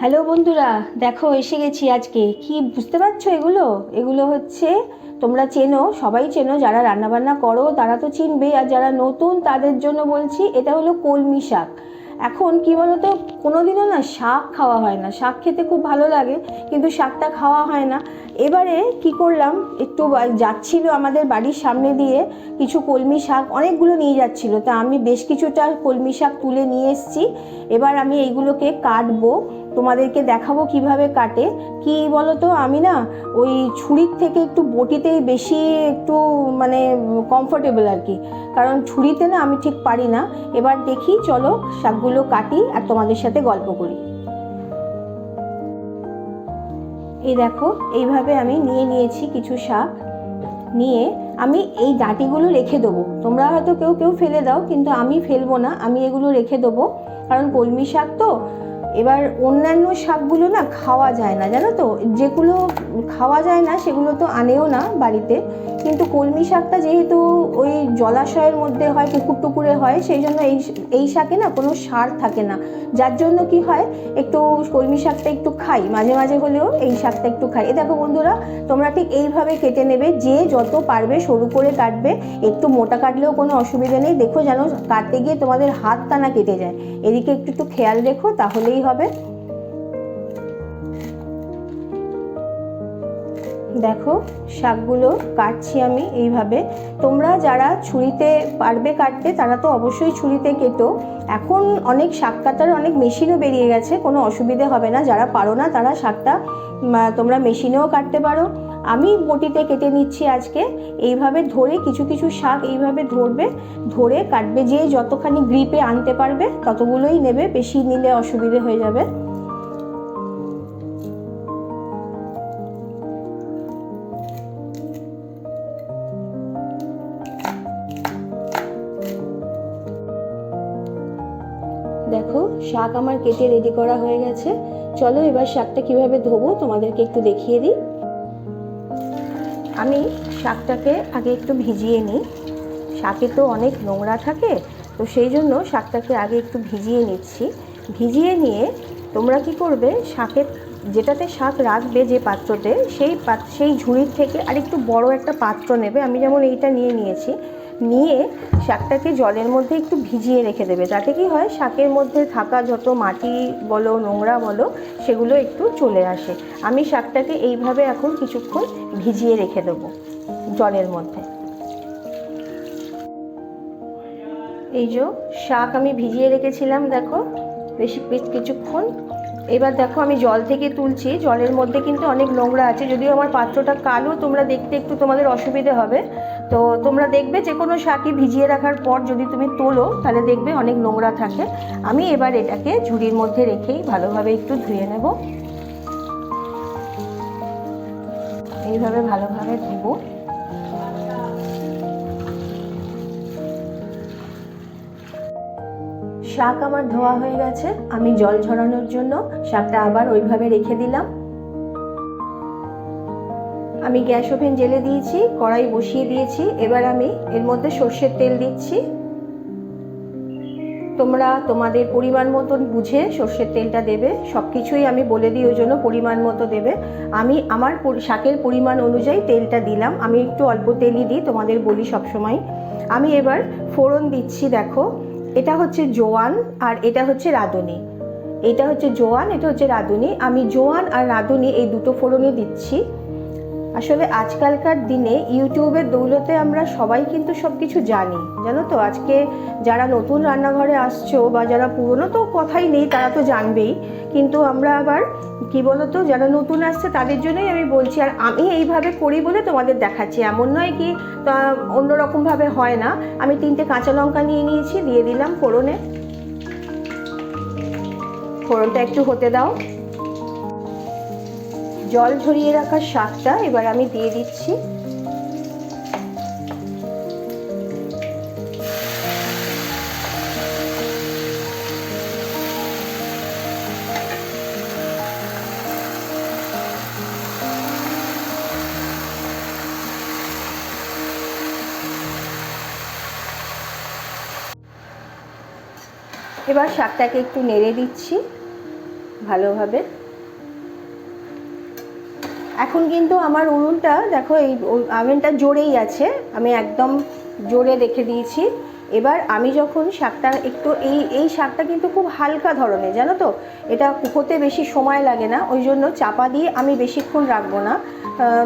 Hello বন্ধুরা, দেখো এসে গেছি আজকে। কি বুঝতে পারছো? এগুলো এগুলো হচ্ছে, তোমরা চেনো, সবাই চেনো, যারা রান্নাবান্না করো তারা তো চিনবে, আর যারা নতুন তাদের জন্য বলছি, এটা হলো কলমি শাক। এখন কি বলতো, কোনোদিনও না শাক খাওয়া হয় না। শাক খেতে খুব ভালো লাগে, কিন্তু শাকটা খাওয়া হয় না। এবারে কি করলাম, একটু যাচ্ছিল আমাদের বাড়ির সামনে দিয়ে কিছু কলমি শাক, অনেকগুলো নিয়ে যাচ্ছিল, তা আমি বেশ কিছুটা কলমি শাক তুলে নিয়ে এসেছি। এবার আমি এইগুলোকে কাটবো, তোমাদেরকে দেখাবো কিভাবে কাটে। কি বলো তো, আমি না ওই ছুরির থেকে একটু বটিতেই বেশি একটু মানে কমফোর্টেবল আর কি, কারণ ছুরিতে না আমি ঠিক পারি না। এবার দেখি, চলো শাকগুলো কাটি আর তোমাদের সাথে গল্প করি। এই দেখো, এইভাবে আমি নিয়ে নিয়েছি কিছু শাক। নিয়ে আমি এই ডাঁটিগুলো রেখে দেবো। তোমরা হয়তো কেউ কেউ ফেলে দাও, কিন্তু আমি ফেলবো না, আমি এগুলো রেখে দেবো, কারণ কলমি শাক তো। এবার অন্যান্য শাকগুলো না খাওয়া যায় না, জানো তো, যেগুলো খাওয়া যায় না সেগুলো তো আনেও না বাড়িতে, কিন্তু কলমি শাকটা যেহেতু ওই জলাশয়ের মধ্যে হয়, পুকুর টুকুরে হয়, সেই জন্য এই শাকে না কোনো সার থাকে না, যার জন্য কি হয়, একটু কলমি শাকটা একটু খাই, মাঝে মাঝে হলেও এই শাকটা একটু খাই। এ দেখো বন্ধুরা, তোমরা ঠিক এইভাবে কেটে নেবে, যে যত পারবে সরু করে কাটবে, একটু মোটা কাটলেও কোনো অসুবিধা নেই। দেখো যেন কাটতে গিয়ে তোমাদের হাতটা না কেটে যায়, এদিকে একটু একটু খেয়াল রেখো, তাহলেই হবে। দেখো শাকগুলো কাটছি আমি এইভাবে। তোমরা যারা ছুরিতে পারবে কাটতে, তারা তো অবশ্যই ছুরিতে কেটো। এখন অনেক শাক কাটার অনেক মেশিনও বেরিয়ে গেছে, কোনো অসুবিধে হবে না। যারা পারো না তারা শাকটা তোমরা মেশিনেও কাটতে পারো। আমি বটিতে কেটে নিচ্ছি আজকে। এইভাবে ধরে কিছু কিছু শাক এইভাবে ধরবে, ধরে কাটবে, যে যতখানি গ্রিপে আনতে পারবে ততগুলোই নেবে, বেশি নিলে অসুবিধে হয়ে যাবে। দেখো শাক আমার কেটে রেডি করা হয়ে গেছে। চলো এবার শাকটা কিভাবে ধোবো তোমাদেরকে একটু দেখিয়ে দিই। আমি শাকটাকে আগে একটু ভিজিয়ে নিই, শাকে তো অনেক নোংরা থাকে, তো সেই জন্য শাকটাকে আগে একটু ভিজিয়ে নিচ্ছি। ভিজিয়ে নিয়ে তোমরা কি করবে, শাকের যেটাতে শাক রাখবে, যে পাত্রতে, সেই ঝুড়ির থেকে আরেকটু বড় একটা পাত্র নেবে। আমি যেমন এইটা নিয়ে নিয়েছি। নিয়ে শাকটাকে জলের মধ্যে একটু ভিজিয়ে রেখে দেবে, তাতে কি হয়, শাকের মধ্যে থাকা যত মাটি বলো, নোংরা বলো, সেগুলো একটু চলে আসে। আমি শাকটাকে এইভাবে এখন কিছুক্ষণ ভিজিয়ে রেখে দেবো জলের মধ্যে। এই যে শাক আমি ভিজিয়ে রেখেছিলাম, দেখো বেশ কিছুক্ষণ। এবার দেখো আমি জল থেকে তুলছি, জলের মধ্যে কিন্তু অনেক নোংরা আছে, যদিও আমার পাত্রটা কালো, তোমরা দেখতে একটু তোমাদের অসুবিধে হবে। তো তোমরা দেখবে যে কোনো শাকই ভিজিয়ে রাখার পর যদি তুমি তোলো, তাহলে দেখবে অনেক নোংরা থাকে। আমি এবার এটাকে ঝুড়ির মধ্যে রেখেই ভালোভাবে একটু ধুয়ে নেব। এইভাবে ভালোভাবে ধুবো। শাক আমার ধোয়া হয়ে গেছে, আমি জল ঝরানোর জন্য শাকটা আবার ওইভাবে রেখে দিলাম। আমি গ্যাস ওভেন জ্বেলে দিয়েছি, কড়াই বসিয়ে দিয়েছি। এবার আমি এর মধ্যে সর্ষের তেল দিচ্ছি। তোমরা তোমাদের পরিমাণ মতন বুঝে সর্ষের তেলটা দেবে, সব কিছুই আমি বলে দিই, ওই জন্য পরিমাণ মতো দেবে। আমি আমার শাকের পরিমাণ অনুযায়ী তেলটা দিলাম, আমি একটু অল্প তেলই দিই, তোমাদের বলি সবসময়। আমি এবার ফোড়ন দিচ্ছি। দেখো এটা হচ্ছে জোয়ান আর এটা হচ্ছে রাঁধুনি। এটা হচ্ছে জোয়ান, এটা হচ্ছে রাঁধুনি। আমি জোয়ান আর রাঁধুনি এই দুটো ফোড়নই দিচ্ছি। আসলে আজকালকার দিনে ইউটিউবের দৌলতে আমরা সবাই কিন্তু সব কিছু জানি, জানো তো। আজকে যারা নতুন রান্নাঘরে আসছো বা যারা পুরনো, তো কথাই নেই, তারা তো জানবেই, কিন্তু আমরা আবার কি বলতো, যারা নতুন আসছে তাদের জন্যই আমি বলছি। আর আমি এইভাবে করি বলে তোমাদের দেখাচ্ছি, এমন নয় কি অন্যরকমভাবে হয় না। আমি 3টে কাঁচা লঙ্কা নিয়ে নিয়েছি, দিয়ে দিলাম ফোড়নে। ফোড়নটা একটু হতে দাও। জল ঝরিয়ে রাখা শাকটা এবার আমি দিয়ে দিচ্ছি। এবার শাকটাকে একটু নেড়ে দিচ্ছি। ভালোভাবে। এখন কিন্তু আমার উনুনটা দেখো, এই আগুনটা জোরেই আছে, আমি একদম জোরে রেখে দিয়েছি। এবার আমি যখন শাকটা একটু এই শাকটা কিন্তু খুব হালকা ধরনের, জানো তো, এটা হতে বেশি সময় লাগে না, ওই জন্য চাপা দিয়ে আমি বেশিক্ষণ রাখবো না,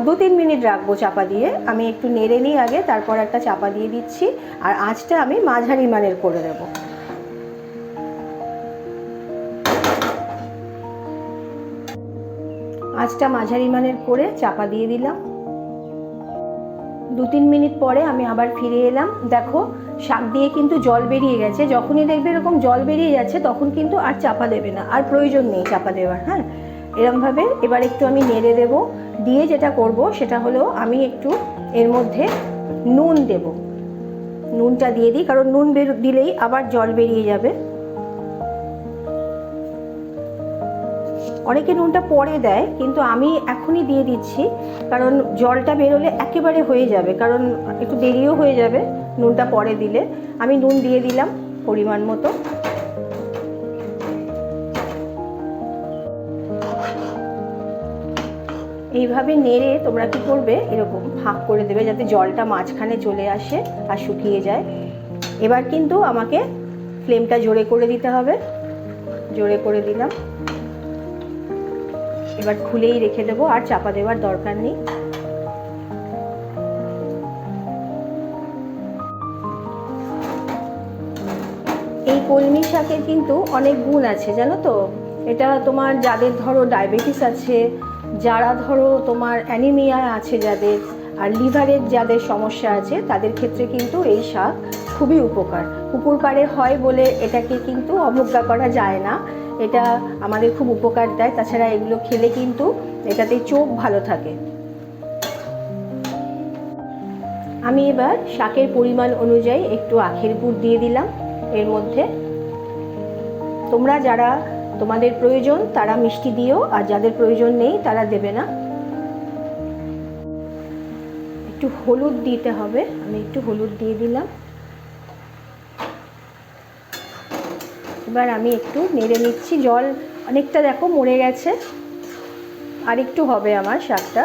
2-3 মিনিট রাখবো চাপা দিয়ে। আমি একটু নেড়ে নিই আগে, তারপর একটা চাপা দিয়ে দিচ্ছি। আর আঁচটা আমি মাঝারি মানের করে দেবো। আঁচটা মাঝারি মানের করে চাপা দিয়ে দিলাম। 2-3 মিনিট পরে আমি আবার ফিরে এলাম। দেখো শাক দিয়ে কিন্তু জল বেরিয়ে গেছে। যখনই দেখবে এরকম জল বেরিয়ে যাচ্ছে তখন কিন্তু আর চাপা দেবে না, আর প্রয়োজন নেই চাপা দেওয়ার। হ্যাঁ, এরমভাবে এবার একটু আমি নেড়ে দেব। দিয়ে যেটা করব সেটা হলো আমি একটু এর মধ্যে নুন দেব। নুনটা দিয়ে দিই, কারণ নুন দিলেই আবার জল বেরিয়ে যাবে। অনেকে নুনটা পরে দেয়, কিন্তু আমি এখনই দিয়ে দিচ্ছি, কারণ জলটা বেরোলে একেবারে হয়ে যাবে, কারণ একটু দেরিও হয়ে যাবে নুনটা পরে দিলে। আমি নুন দিয়ে দিলাম পরিমাণ মতো। এইভাবে নেড়ে তোমরা কি করবে, এরকম ফাঁক করে দেবে যাতে জলটা মাঝখানে চলে আসে আর শুকিয়ে যায়। এবার কিন্তু আমাকে ফ্লেমটা জোরে করে দিতে হবে। জোরে করে দিলাম। এবার খুলেই রেখে দেবো, আর চাপা দেওয়ার দরকার নেই। এই কলমি শাকের কিন্তু অনেক গুণ আছে, জানো তো। এটা তোমার যাদের ধরো ডায়াবেটিস আছে, যারা ধরো তোমার অ্যানিমিয়া আছে যাদের, আর লিভারের যাদের সমস্যা আছে, তাদের ক্ষেত্রে কিন্তু এই শাক খুবই উপকার। পুকুর পাড়ে হয় বলে এটাকে কিন্তু অবজ্ঞা করা যায় না। এটা আমাদের খুব উপকার দেয়। তাছাড়া এগুলো খেলে কিন্তু এটাতে চোখ ভালো থাকে। আমি এবার শাকের পরিমাণ অনুযায়ী একটু আখের গুড় দিয়ে দিলাম এর মধ্যে। তোমরা যারা তোমাদের প্রয়োজন তারা মিষ্টি দিও, আর যাদের প্রয়োজন নেই তারা দেবে না। একটু হলুদ দিতে হবে, আমি একটু হলুদ দিয়ে দিলাম। এবার আমি একটু নেড়ে নিচ্ছি। জল অনেকটা দেখো মরে গেছে, আর একটু হবে আমার শাকটা।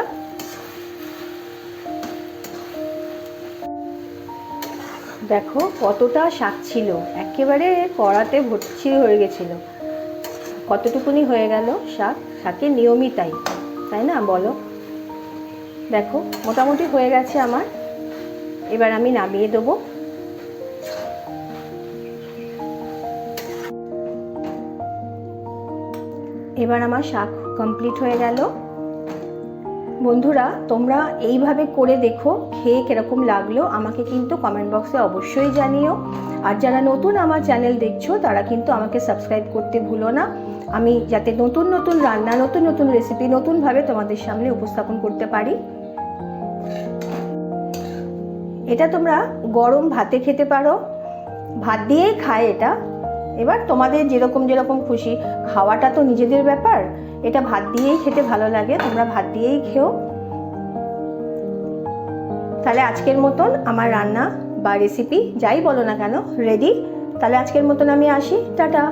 দেখো কতটা শাক ছিল, একেবারে কড়াতে ভর্তি হয়ে গেছিল। কতটুকুনি হয়ে গেল শাক, শাকের নিয়মই তাই, তাই না বলো। দেখো মোটামুটি হয়ে গেছে আমার। এবার আমি নামিয়ে দেবো। এবার আমার শাক কমপ্লিট হয়ে গেল। বন্ধুরা তোমরা এইভাবে করে দেখো, খেয়ে কীরকম লাগলো আমাকে কিন্তু কমেন্ট বক্সে অবশ্যই জানিও। আর যারা নতুন আমার চ্যানেল দেখছো তারা কিন্তু আমাকে সাবস্ক্রাইব করতে ভুলো না, আমি যাতে নতুন নতুন রান্না, নতুন নতুন রেসিপি নতুনভাবে তোমাদের সামনে উপস্থাপন করতে পারি। এটা তোমরা গরম ভাতে খেতে পারো, ভাত দিয়েই খায় এটা। এবার তোমাদের যেরকম যেরকম খুশি, খাওয়াটা তো নিজেদের ব্যাপার। এটা ভাত দিয়েই খেতে ভালো লাগে, তোমরা ভাত দিয়েই খেও। তাহলে আজকের মতন আমার রান্না বা রেসিপি যাই বলো না কেন রেডি। তাহলে আজকের মতন আমি আসি, টাটা।